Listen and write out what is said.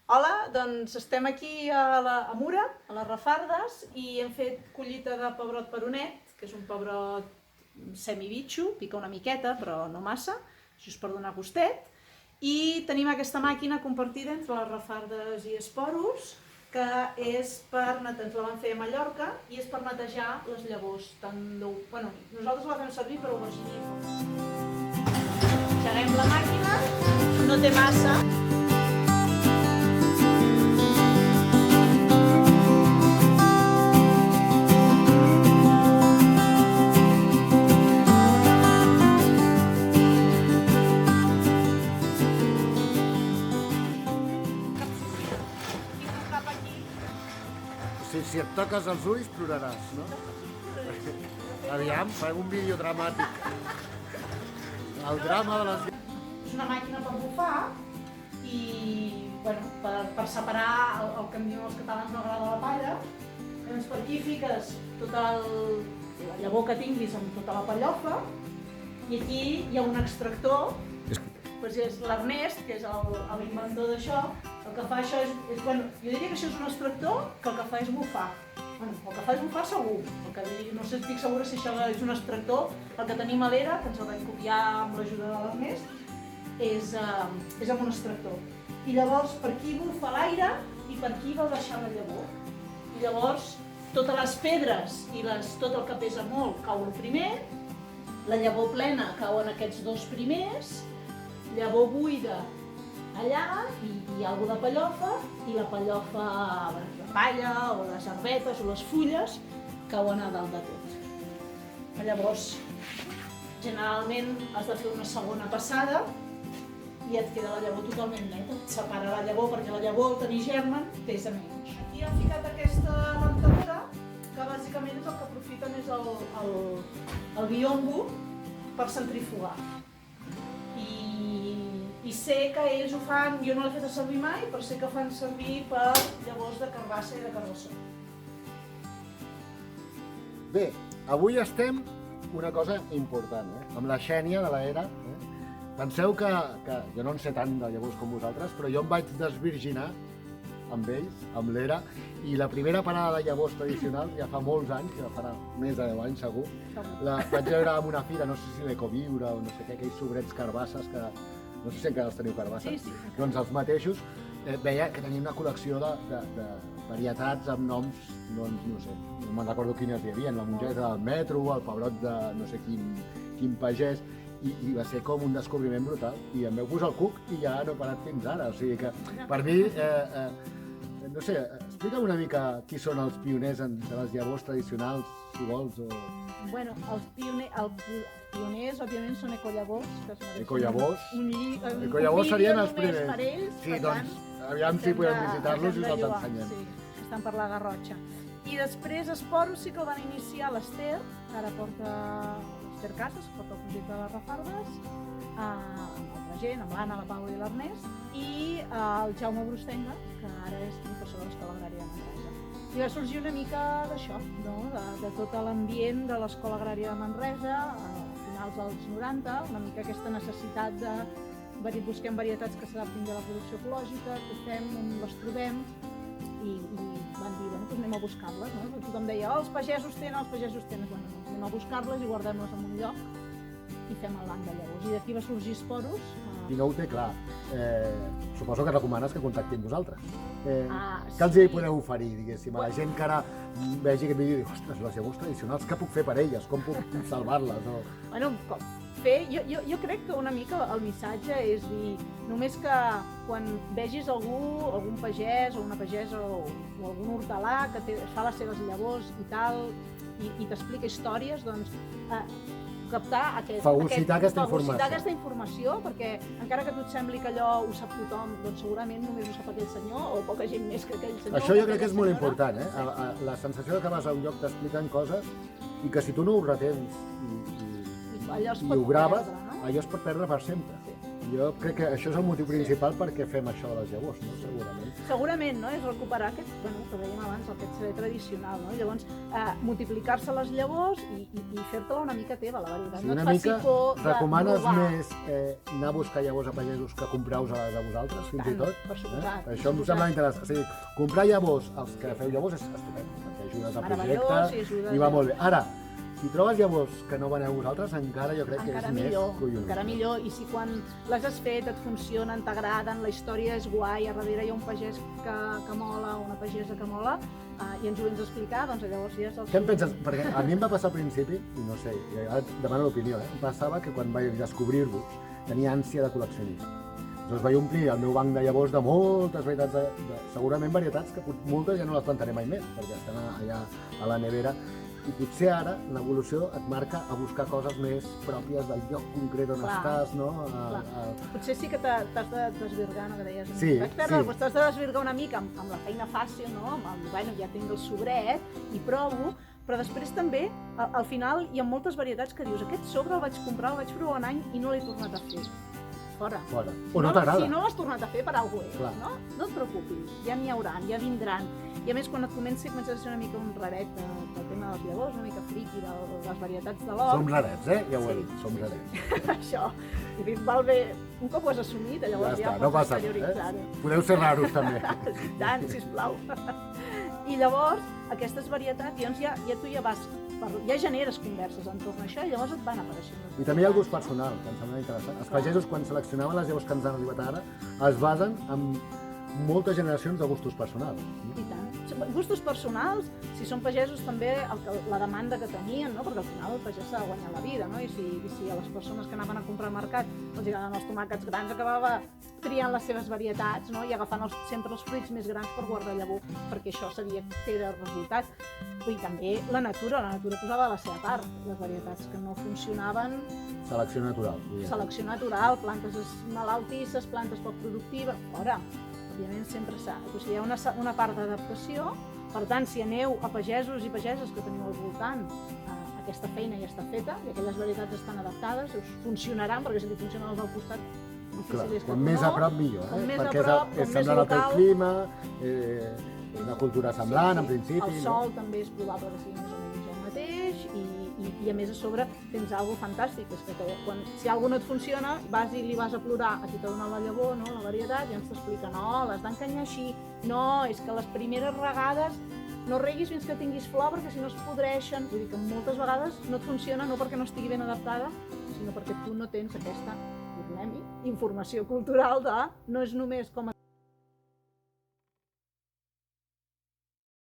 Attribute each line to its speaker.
Speaker 1: Hola, doncs estem aquí a Mura, a les Rafardes, i hem fet collita de pebrot peronet, que és un pebrot semibitxo, pica una miqueta, però no massa, just per donar gustet. I tenim aquesta màquina compartida entre les Rafardes i Esporus, que és per netejar, ens la van fer a Mallorca, i és per netejar les llavors. Bueno, nosaltres la fem servir per aubergine. Engeguem la màquina, no té massa.
Speaker 2: Si et toques els ulls, ploraràs, no? Aviam, fem un vídeo dramàtic. El drama de les...
Speaker 1: És una màquina per bufar i, bueno, per separar el que en diuen els catalans no agrada la palla. Llavors per aquí fiques tota la llavor que tinguis amb tota la pallofa i aquí hi ha un extractor. Doncs és l'Ernest, que és l'inventor d'això, el que fa això és, bueno, jo diria que això és un extractor que el que fa és bufar. Bueno, el que fa és bufar segur, no sé, estic segura si això és un extractor. El que tenim a l'era, que ens el vam copiar amb l'ajuda de l'Ernest, és amb un extractor. I llavors per aquí bufa l'aire i per aquí va baixar la llavor. I llavors totes les pedres i tot el que pesa molt cau el primer, la llavor plena cau en aquests dos primers, llavor buida allà i alguna de pallofa, i la pallofa, la palla o les herbetes o les fulles cauen a dalt de tot. Llavors, generalment has de fer una segona passada i et queda la llavor totalment neta. Et separa la llavor perquè la llavor, al tenir germen, pesa menys. Aquí hem ficat aquesta rentadora, que bàsicament és el que aprofiten és el biombo per centrifugar. I sé que ells ho fan, jo no l'he fet servir mai, però sé que fan servir per llavors de carbassa i de carbassó.
Speaker 2: Bé, avui estem una cosa important, amb la Xènia de l'era. Penseu que jo no en sé tant de llavors com vosaltres, però jo em vaig desvirginar amb ells, amb l'era, i la primera parada de llavors tradicionals ja fa molts anys, ja farà més de 10 anys segur, la vaig veure en una fira, no sé si l'Ecoviure o no sé què, aquells sobrets carbasses que no sé si encara els teniu carbasses,
Speaker 1: Sí.
Speaker 2: doncs els mateixos, veia que tenia una col·lecció de varietats amb noms, doncs no sé, no me'n recordo quines hi havia, la mongeta del metro, el pebrot de no sé quin pagès, i va ser com un descobriment brutal, i em veu posar el cuc i ja no he parat fins ara, o sigui que per mi, no sé, explica'm una mica qui són els pioners de les llavors tradicionals, si vols, o...
Speaker 1: Bueno, els pioners, òbviament, són ecollavors, que es mereixen
Speaker 2: Ecollavors?
Speaker 1: Ecollavors
Speaker 2: serien els primers.
Speaker 1: Per ells,
Speaker 2: sí, doncs, aviam si podem visitar-los i us els ensenyem.
Speaker 1: Sí, estan per la Garrotxa. I després Esporus sí que el van iniciar l'Ester, que ara porta l'Ester Casas, que porta el projecte de les Rafardes, amb altra gent, amb l'Anna, la Paula i l'Ernest, i el Jaume Brustenga, que ara és professor de l'Escola Agrària de Manresa. I va sorgir una mica d'això, no? de tot l'ambient de l'Escola Agrària de Manresa, a finals dels 90, una mica aquesta necessitat de busquem varietats que s'adaptin a la producció ecològica, que fem, on les trobem, i van dir, doncs anem a buscar-les. No? Tothom deia, els pagesos tenen, bueno, anem a buscar-les i guardem-les en un lloc i fem el banc de llavors. I d'aquí va sorgir Esporus.
Speaker 2: Qui no ho té clar, suposo que recomanes que contactin vosaltres.
Speaker 1: Sí.
Speaker 2: Què els hi podeu oferir, diguéssim, a la gent que ara vegi aquest vídeo i diu, ostres, les llavors tradicionals, què puc fer per elles? Com puc salvar-les?
Speaker 1: Bueno, jo crec que una mica el missatge és dir, només que quan vegis algun pagès o una pagesa o algun hortelà que fa les seves llavors i tal, i t'explica històries, doncs captar
Speaker 2: fagocitar aquesta
Speaker 1: informació, perquè encara que a tu et sembli que allò ho sap tothom, doncs segurament només ho sap aquell senyor o poca gent més que aquell senyor.
Speaker 2: Això jo crec que és molt important, la sensació que vas a un lloc t'expliquen coses i que si tu no ho retens i ho graves, allò es pot perdre per sempre. Jo crec que això és el motiu principal perquè fem això de les llavors, no? Segurament.
Speaker 1: Segurament, no? És recuperar aquest, bueno, que dèiem abans, aquest saber tradicional, no? Llavors, multiplicar-se les llavors i fer-te-la una mica teva, la veritat.
Speaker 2: Sí,
Speaker 1: no
Speaker 2: una
Speaker 1: et faci
Speaker 2: mica
Speaker 1: por de
Speaker 2: recomanes
Speaker 1: robar.
Speaker 2: més anar a buscar llavors a pagesos que comprar-vos-les a vosaltres, fins i
Speaker 1: Tant,
Speaker 2: tot?
Speaker 1: per suposat,
Speaker 2: Això em sembla interessant. O sigui, comprar llavors als que feu llavors és estupend, perquè ajudes a
Speaker 1: Meravellós,
Speaker 2: projectes
Speaker 1: i ajudes
Speaker 2: i va
Speaker 1: a-
Speaker 2: molt bé. Ara, si trobes llavors que no veneu vosaltres, encara jo crec que
Speaker 1: Encara
Speaker 2: és
Speaker 1: millor,
Speaker 2: més collonut.
Speaker 1: encara millor. I si quan les has fet et funcionen, t'agraden, la història és guai, a darrere hi ha un pagès que mola, una pagesa que mola, i ens ho vens a explicar, doncs llavors ja és el...
Speaker 2: Què en penses? Perquè a mi em va passar al principi, i no sé, ara et demano l'opinió, em passava que quan vaig descobrir-vos tenia ànsia de col·leccionista. Llavors vaig omplir el meu banc de llavors de moltes varietats, segurament varietats que moltes ja no les plantaré mai més, perquè estan allà a la nevera. I potser ara l'evolució et marca a buscar coses més pròpies del lloc concret on
Speaker 1: Clar,
Speaker 2: estàs, no?
Speaker 1: Potser sí que t'has de desvirgar, no, que deies.
Speaker 2: Sí,
Speaker 1: Vaig perdre, doncs t'has de desvirgar una mica amb la feina fàcil, no? Bueno, ja tinc el sobret i provo, però després també, al final, hi ha moltes varietats que dius aquest sobre el vaig comprar, el vaig provar un any i no l'he tornat a fer. Fora.
Speaker 2: Fora. O no t'agrada.
Speaker 1: Si no l'has tornat a fer, per alguna cosa
Speaker 2: Clar.
Speaker 1: és, no? No et preocupis, ja n'hi hauran, ja vindran. I a més, quan et comences a ser una mica un raret del tema dels llavors, una mica friqui de les varietats de l'or...
Speaker 2: Som rarets, ja ho he
Speaker 1: Sí.
Speaker 2: dit, som rarets.
Speaker 1: Això, i dic, val bé, un cop ho has assumit, llavors
Speaker 2: Ja
Speaker 1: ja
Speaker 2: està, no
Speaker 1: pots
Speaker 2: passa
Speaker 1: exterioritzar-ho.
Speaker 2: Podeu ser raros també.
Speaker 1: I tant, sisplau. I llavors, aquestes varietats, doncs ja tu ja vas, ja generes converses entorn a això i llavors et van apareixent. les
Speaker 2: I també hi ha el gust
Speaker 1: varietats.
Speaker 2: personal, que em sembla interessant. Els
Speaker 1: Clar.
Speaker 2: pagesos, quan seleccionaven les llavors que ens han arribat ara, es basen en moltes generacions de gustos personals.
Speaker 1: I tant. Gustos personals, si són pagesos també la demanda que tenien, no? Perquè al final el pagès s'ha de guanyar la vida, no? I si a les persones que anaven a comprar al mercat els agradaven els tomàquets grans, acabava triant les seves varietats, no? I agafant sempre els fruits més grans per guardar llavor, perquè això seria que era el resultat. I també la natura posava de la seva part. Les varietats que no funcionaven,
Speaker 2: Selecció natural.
Speaker 1: selecció natural, plantes malaltisses, plantes poc productives, fora. Òbviament sempre s'ha. O sigui, hi ha una part d'adaptació. Per tant, si aneu a pagesos i pageses que teniu al voltant, aquesta feina ja està feta i aquelles varietats estan adaptades, us funcionaran, perquè si li funcionen els del costat,
Speaker 2: Clar,
Speaker 1: difícil és que
Speaker 2: com més a prop millor,
Speaker 1: Com més a
Speaker 2: perquè
Speaker 1: prop,
Speaker 2: és
Speaker 1: com més
Speaker 2: semblant al teu
Speaker 1: local.
Speaker 2: clima, una cultura semblant, en principi.
Speaker 1: El sol també és probable que sigui més o menys el mateix i a més a sobre tens alguna fantàstic, és que si alguna no et funciona, vas i li vas a plorar a qui t'ha donat la llavor, no, la varietat, i ens t'explica, no, l'has d'encanyar així, no, és que les primeres regades no reguis fins que tinguis flor perquè si no es podreixen. Vull dir que moltes vegades no et funciona no perquè no estigui ben adaptada, sinó perquè tu no tens aquesta, tornem-hi, informació cultural de no és només com